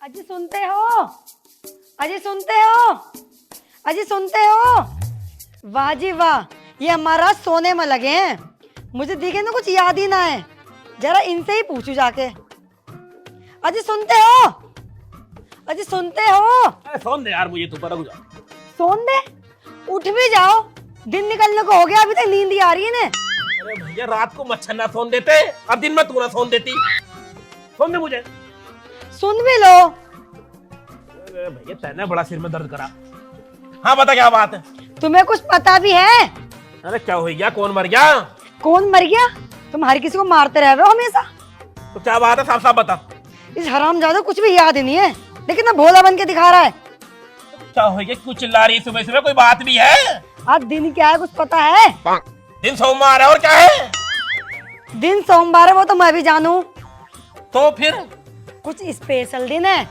अजी सुनते हो? अजी सुनते हो? अजी सुनते हो? वाह जी वाह, ये हमारा सोने में लगे हैं। मुझे दिखे ना कुछ याद ही ना है, जरा इनसे ही पूछू जाके। अजी सुनते हो? अजी सुनते हो? सोन दे यार मुझे, तू पर जा। सोन दे? उठ भी जाओ, दिन निकलने को हो गया, अभी तक नींद ही आ रही है ने। अरे भैया रात को मच्छर ना सोन देते, अब दिन में तू ना सोन देती। सोन दे मुझे। सुन भी लो। अरे भैया तेने बड़ा सिर में दर्द करा। हाँ बता क्या बात है? तुम्हें कुछ पता भी है? अरे क्या हो गया, कौन मर गया? कौन मर गया? तुम हर किसी को मारते रहे हो हमेशा। तो क्या बात है, साफ साफ बता। इस हरामजादा कुछ भी याद ही नहीं है, लेकिन ना भोला बन के दिखा रहा है। क्या हो गया, क्यों चिल्ला रही सुबह सुबह? कोई बात भी है? आज दिन क्या है कुछ पता है? दिन सोमवार है और क्या है? दिन सोमवार है वो तो मैं भी जानू। तो फिर? कुछ स्पेशल दिन है।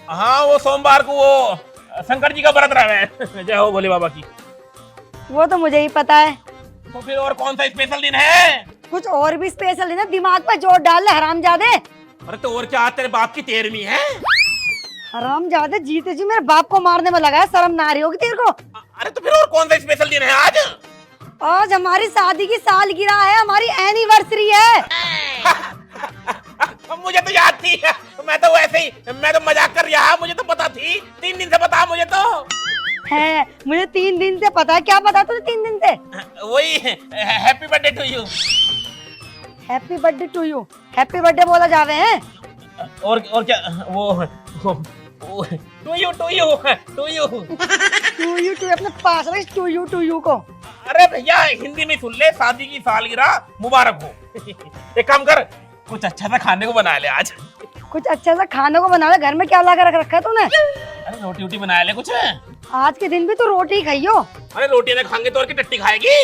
हाँ वो सोमवार को वो शंकर जी का व्रत रहा है। जय हो भोले बाबा की। वो तो मुझे ही पता है। तो फिर और कौन सा स्पेशल दिन है? कुछ और भी स्पेशल दिन है, दिमाग पर जोर डाल ले हरामजादे। अरे तो और क्या, तेरे बाप की 13वीं है? हरामजादे जीते जी मेरे बाप को मारने में लगा है, शर्म ना आ रही होगी तेरे को? अरे तो फिर और कौन सा स्पेशल दिन है आज? आज हमारी शादी की सालगिरह है, हमारी एनिवर्सरी है। मुझे तो याद थी, मैं तो वैसे ही, मैं तो मजाक कर रहा, मुझे तो पता थी। 3 दिन से पता मुझे तो है। मुझे 3 दिन से पता है। क्या पता तुझे 3 दिन से? वही happy birthday to you. Happy birthday to you? Happy birthday बोला जावे हैं? और क्या वो to you to you to you to you to अपने पास रख, टू यू को। अरे भैया हिंदी में सुन ले, शादी की सालगिरह मुबारक हो। एक काम कर, कुछ अच्छा सा खाने को बना ले आज। कुछ अच्छा सा खाने को बना ले। घर में क्या ला कर रख रखा है तूने? अरे रोटी वोटी बना ले कुछ। आज के दिन भी तू रोटी ही खाइयो। अरे रोटी ना खाएंगे तो और की टट्टी खाएगी?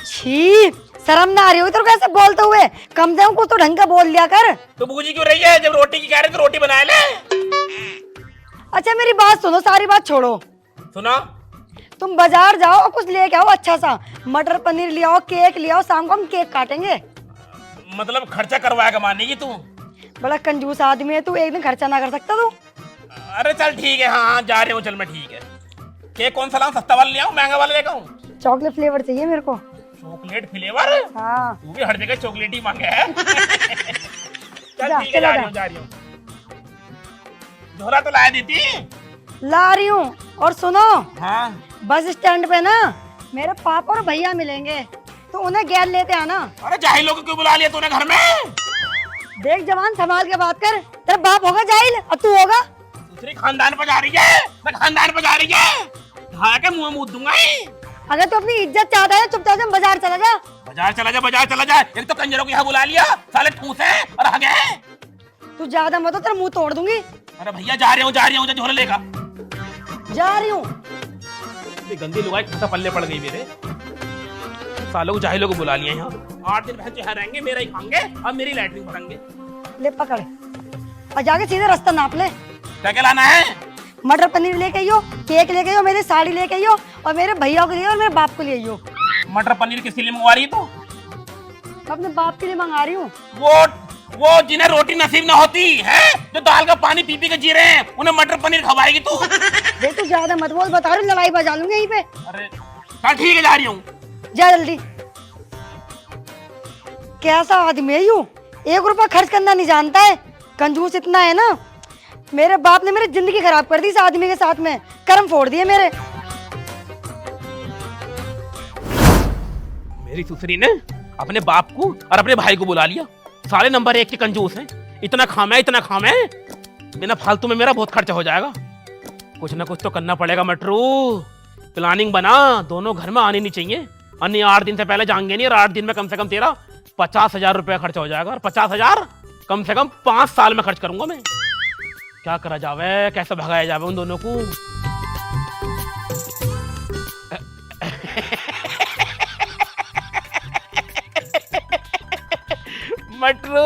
छी, शर्म ना आ रही होगी तेरे को ऐसे बोलते हुए? कम से कम कुछ तो ढंग का बोल लिया कर। तो बूजी क्यों रही है? जब रोटी की कह रहे तो रोटी बना ले। अच्छा मेरी बात सुनो, सारी बात छोड़ो। सुना? तुम बाजार जाओ और कुछ लेके आओ अच्छा सा। मटर पनीर ले आओ, केक ले आओ, शाम को हम केक काटेंगे। मतलब खर्चा करवाया कमाने की तू? बड़ा कंजूस आदमी है तू, एक दिन खर्चा ना कर सकता तू? अरे चल ठीक है, हाँ जा रहे हो, चल मैं ठीक है। केक कौन सा लाऊं, सस्ता वाला ले आऊं महंगा वाला लेकर आऊं? चॉकलेट फ्लेवर चाहिए मेरे को। Chocolate flavour? हाँ। तू भी हर जगह चॉकलेट ही मांगे है। चल जा, ठीक है, जा रही हूँ। झोला तो लाया देती। ला रही हूँ। और सुनो, हाँ बस स्टैंड पे ना मेरे पापा और भैया मिलेंगे, तो उन्हें गैर लेते आना। अरे जाहिलों को क्यों बुला लिया तूने घर में? देख जवान, संभाल के बात कर। तेरा बाप होगा जाहिल और तू होगा? दूसरी खानदान पर जा रही है, मैं खानदान पर जा रही है। हाँ के मुंह मुंह दूंगा ही। अगर तू अपनी इज्जत चाहता है चुपचाप से बाजार चला जा। बाजार चला जा, बाजार चला जा। एक तो कंजरों को यहाँ बुला लिया, साले ठूस है और हगे। तू ज्यादा मत हो, तेरा मुंह तोड़ दूंगी। अरे भैया जा रही हूँ, झोला लेगा। जा रही हूँ। गंदी लुगाई खाता पल्ले पड़ गई मेरे। सालों को जाहिलों को बुला लिया यहाँ। 8 दिन भैंस यहाँ रहेंगे, मेरा ही खाएंगे और मेरी लैटरिन भरेंगे। ले पकड़ और जाके सीधे रास्ता नाप ले। क्या क्या लाना है? मटर पनीर लेके आइयो, केक लेके आइयो, मेरी साड़ी लेके आइयो, और मेरे भैया के लिए और मेरे बाप को लिए आइयो। मटर पनीर किसके लिए मंगवा रही है तू? मैं अपने बाप के लिए मंगा रही हूँ। वो जिन्हें रोटी नसीब ना होती है, जो दाल का पानी पी पी के जी रहे हैं, उन्हें मटर पनीर खवाएगी तू? देख तू ज्यादा मत बोल, बता रही लड़ाई बजा लूंगी यहीं पे। अरे चल ठीक है, जा रही हूँ। जा जल्दी। कैसा आदमी है यूं, 1 रुपया खर्च करना नहीं जानता है। कंजूस इतना है ना, मेरे बाप ने मेरी जिंदगी खराब कर दी इस आदमी के साथ में, कर्म फोड़ दिए मेरे। मेरी सुसरी ने अपने बाप को और अपने भाई को बुला लिया। सारे नंबर 1 के कंजूस हैं। इतना खामे, इतना खामे, बिना फालतू में मेरा बहुत खर्चा हो जाएगा। कुछ ना कुछ तो करना पड़ेगा मटरू। प्लानिंग बना, दोनों घर में आने नहीं चाहिए। अन्य 8 दिन से पहले जाएंगे नहीं, और 8 दिन में कम से कम तेरा 50,000 रुपया खर्चा हो जाएगा। और 50,000 कम से कम 5 साल में खर्च करूंगा मैं। क्या करा जावे, कैसे भगाया जावे उन दोनों को? मटरू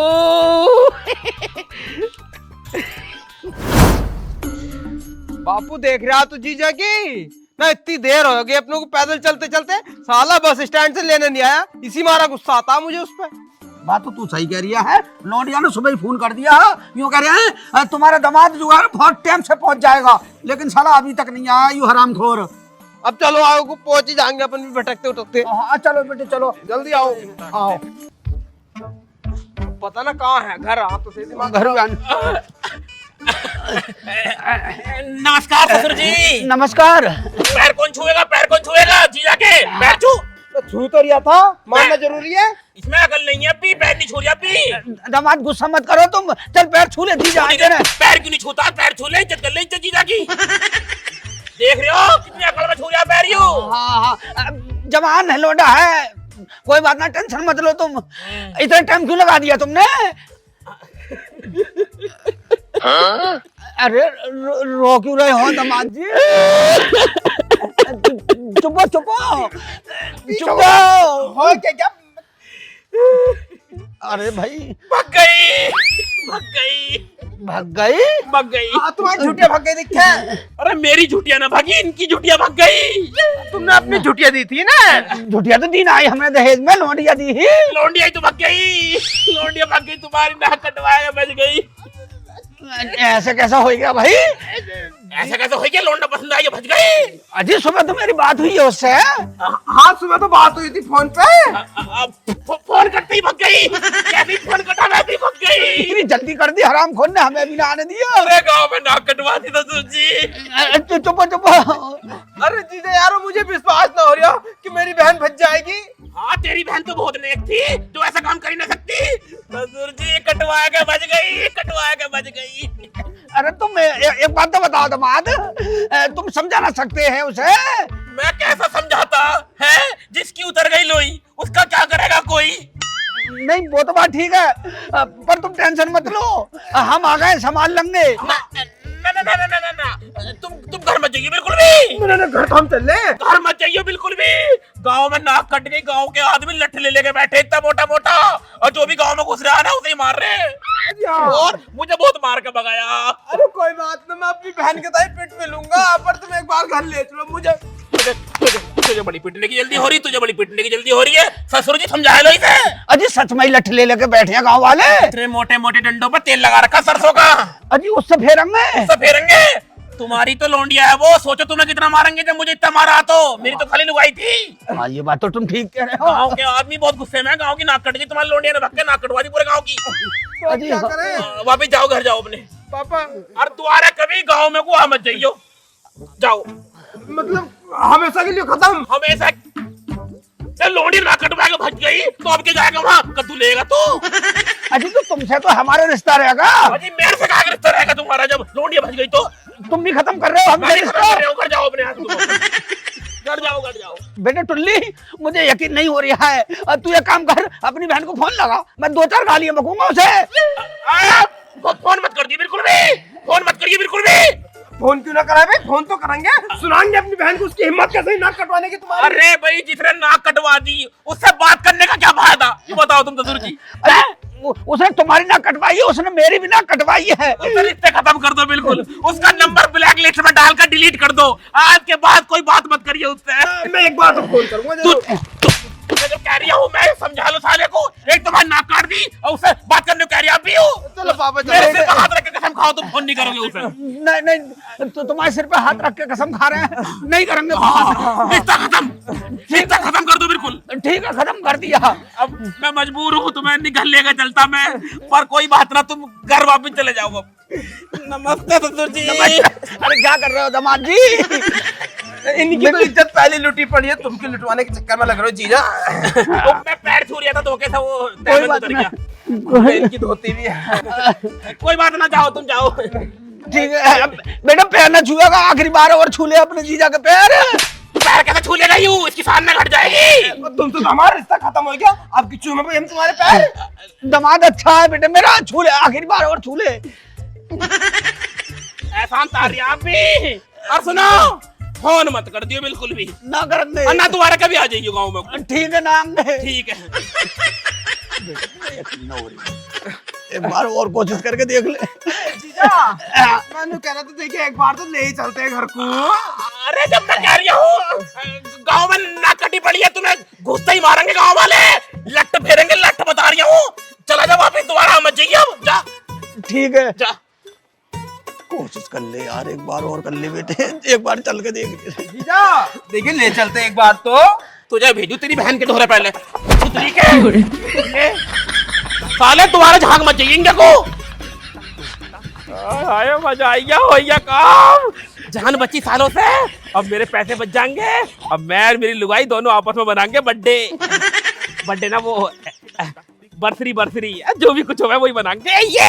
बापू देख रहा तू जीजा की ना, इतनी देर हो गई अपनों को पैदल चलते चलते। साला बस स्टैंड से लेने नहीं आया, इसी मारा गुस्सा आता मुझे उस पर। बात तो तू सही कह रही है। लौंडिया ने सुबह ही फोन कर दिया, यूं कह रहे हैं तुम्हारा दामाद जो है बहुत टाइम से पहुंच जाएगा, लेकिन साला अभी तक नहीं आया, यू हरामखोर। अब चलो आओ को पहुंच ही जाएंगे अपन भी भटकते उठकते। हाँ चलो बेटे चलो, जल्दी आओ। आओ पता ना कहाँ है घर, आ तो सही दिमाग। घर नमस्कार ससुर जी। नमस्कार। पैर कौन छुएगा, पैर कौन छुएगा? जीजा के पैर छू। तो छू तो रिया था, मानना जरूरी है। इसमें अकल नहीं है अभी, पैर नहीं छू रहा अभी। दामाद गुस्सा मत करो तुम, चल पैर छू ले जीजा आगे ना। पैर क्यों नहीं छूता? पैर छू ले, इज्जत कर ले इज्जत जीजा की। देख रहे हो कितनी अकल में छू रहा पैर यू। हाँ जवान है, लोडा है, कोई बात ना, टेंशन मत लो तुम। इतना टाइम क्यों लगा दिया तुमने? अरे रो क्यों रहे हो दामाद जी? चुपो चुपो चुपो। हो क्या? अरे भाई भाग गई, भाग गई, भाग गई। भाग गई। तुम्हारी झूठिया भाग गई दिखे। अरे मेरी झुटिया ना भागी, इनकी झुटिया भाग गई। तुमने अपनी झूठिया दी थी ना। झुटिया तो दिन आई हमने दहेज में, लौंडिया दी ही। लौंडिया ही तो भाग गई, लौंडिया भाग गई, तुम्हारी नाक कटवाया बच गई। ऐसे कैसा हो गया भाई? ऐसा कैसे हो गया? लौंडा पसंद आई भज गई। अजी सुबह तो मेरी बात हुई है उससे। हाँ सुबह तो बात हुई थी फोन पे। फोन करते ही भाग गई, कैसे फोन कटा वैसे ही भाग गई। इतनी जल्दी कर दी हराम खोर ने, हमें भी ना आने दिया। अरे गाँव में नाक कटवा दी ससुर जी। चुप चुप। अरे जीजा यार मुझे विश्वास ना हो रहा कि मेरी बहन भज जाएगी। हाँ तेरी बहन तो बहुत नेक थी, जो ऐसा काम कर ही ना सकती। ससुर जी कटवा के बच गई, कटवा के बच गई। अरे तुम एक बात तो बताओ दामाद, तुम समझा ना सकते हैं उसे? मैं कैसा समझाता है? जिसकी उतर गई लोई उसका क्या करेगा कोई? नहीं वो तो बात ठीक है, पर तुम टेंशन मत लो, हम आ गए संभाल लेंगे। ना ना ना ना ना ना ना, तुम घर मत जाइए बिल्कुल भी। मैंने घर तो हम चल ले। घर मत जाइए बिल्कुल भी। गांव में नाक कट गई, गांव के आदमी लठ ले लेके बैठे इतना मोटा मोटा, और जो भी गांव में घुस रहा है ना उसे ही मार रहे हैं। और मुझे बहुत मार के भगाया। अरे कोई बात नहीं, मैं अपनी बहन के ताई पिट में लूंगा, पर तुम एक बार घर ले चलो मुझे। तुझे बड़ी पिटने की जल्दी हो रही, तुझे बड़ी पिटने की जल्दी हो रही है। ससुर जी समझा लो इसे। अजी सच में ही लठ ले लेके बैठे हैं गाँव वाले। इतने मोटे मोटे डंडों पर तेल लगा रखा सरसों का। अजी उससे फेरेंगे। सब फेरेंगे। तुम्हारी तो लौंडिया है वो, सोचो तुम्हें कितना मारेंगे जब मुझे इतना मारा तो। मेरी तो खाली लुगाई थी। हाँ ये बात तो तुम ठीक कह रहे हो। गांव के आदमी बहुत गुस्से में है, गांव की नाक कट गई, तुम्हारी लौंडिया ने भग के नाक कटवा दी पूरे गांव की। तो अब क्या करें? वापिस जाओ, घर जाओ अपने। पापा और दोबारा कभी गांव में को मत जाइयो, जाओ। मतलब हमेशा के लिए खत्म। हमेशा लोंडी नाक कटवा के भज गई तो अब के जाएगा वहाँ? कद्दू लेगा तो। अजी तो तुमसे तो हमारा रिश्ता रहेगा। अजी मेरे से क्या रिश्ता रहेगा तुम्हारा जब लौंडिया भज गई तो? तुम भी खत्म कर रहे हो, हम मैं नहीं खत्म कर रिश्ता। रहा हूँ, घर जाओ अपने हाथ घर जाओ, घर जाओ। बेटे टुल्ली, मुझे यकीन नहीं हो रहा है, तू एक काम कर, अपनी बहन को फोन लगा, मैं 2-4 गालियां बकूंगा उसे। फोन मत कर दिए बिल्कुल भी, फोन मत करिए बिल्कुल भी। फोन क्यों ना कराए भाई, फोन तो करेंगे, सुनाएंगे अपनी बहन को, उसकी हिम्मत कैसे नाक कटवाने की तुम्हारी। अरे भाई जिसने नाक कटवा दी उससे बात करने का क्या फायदा, ये बताओ तुम ससुर जी। उसने तुम्हारी नाक कटवाई है, उसने मेरी भी नाक कटवाई है। उससे रिश्ते खत्म कर दो बिल्कुल, उसका नंबर ब्लैक लिस्ट में डालकर डिलीट कर दो। आज के बाद कोई बात मत करिए उससे। मैं एक बार तो फोन करूंगा जरूर। मैं जो कह रही हूँ मैं समझा लो साले को, एक तुम्हारी नाक काट दी और उससे बात करने को कह रही आप भी हो। चलो पापा मेरे चलो। सिर पे हाथ रख के कसम खाओ तुम फोन नहीं करोगे उसे। नहीं नहीं, तो तुम्हारे सिर पे हाथ रख के कसम खा रहे हैं, नहीं करेंगे। रिश्ता खत्म, रिश्ता खत्म कर दो बिल्कुल। ठीक है, खत्म कर दिया। अब मैं मजबूर हूँ तुम्हें निकल लेकर चलता मैं, पर कोई बात ना, तुम घर वापस चले जाओ अब। नमस्ते ससुर जी। अरे क्या कर रहे हो दामाद जी? इनकी तो इज्जत पहले लुटी पड़ी है, तुमकी लुटवाने के चक्कर में लग रहे हो जीजा। तो मैं पैर छू रहा था धोखे से, वो कोई डायमंड बात उतर नहीं। गया। इनकी धोती भी है। कोई बात ना, जाओ तुम जाओ। ठीक है बेटा, पैर न छुएगा, आखिरी बार और छू ले अपने जीजा के पैर। पैर कैसे छू लेगा यूं, इसकी शान में घट जाएगी। तुम तो हमारा रिश्ता खत्म हो गया, अब किचू में हम तुम्हारे पैर। दामाद अच्छा है बेटे मेरा, छू ले आखिरी बार और छू ले। एहसान तार रही आप भी। और सुनो, फोन मत कर दियो बिल्कुल भी, ना कर दे। और ना दोबारा कभी आ जाइए गाँव में। ठीक है ना, ठीक है। एक बार और कोशिश करके देख ले। जीजा मैंने कह रहा था, देखिए एक बार तो ले ही चलते हैं घर को। अरे जब मैं कह रही हूँ गाँव में नाक कटी पड़ी है, तुम्हें घुसते ही मारेंगे गाँव वाले, लट्ट फेरेंगे, लट्ट बता रही हूँ। ठीक है। जा। कोशिश कर ले यार, एक बार और कर ले बेटे, एक बार चल के देख ले। जीजा देखिए ले चलते एक बार तो। तुझे भेजू तेरी बहन के दोहरे पहले सुतरी के ये, साले तुम्हारे झाग मच जाएगी इनके को। आया मजा आइया होइया काम, जान बची सालों से, अब मेरे पैसे बच जाएंगे, अब मैं और मेरी लुगाई दोनों आपस में बनाएंगे बर्थडे ना वो बर्थरी जो भी कुछ हो वही बनाएंगे ये।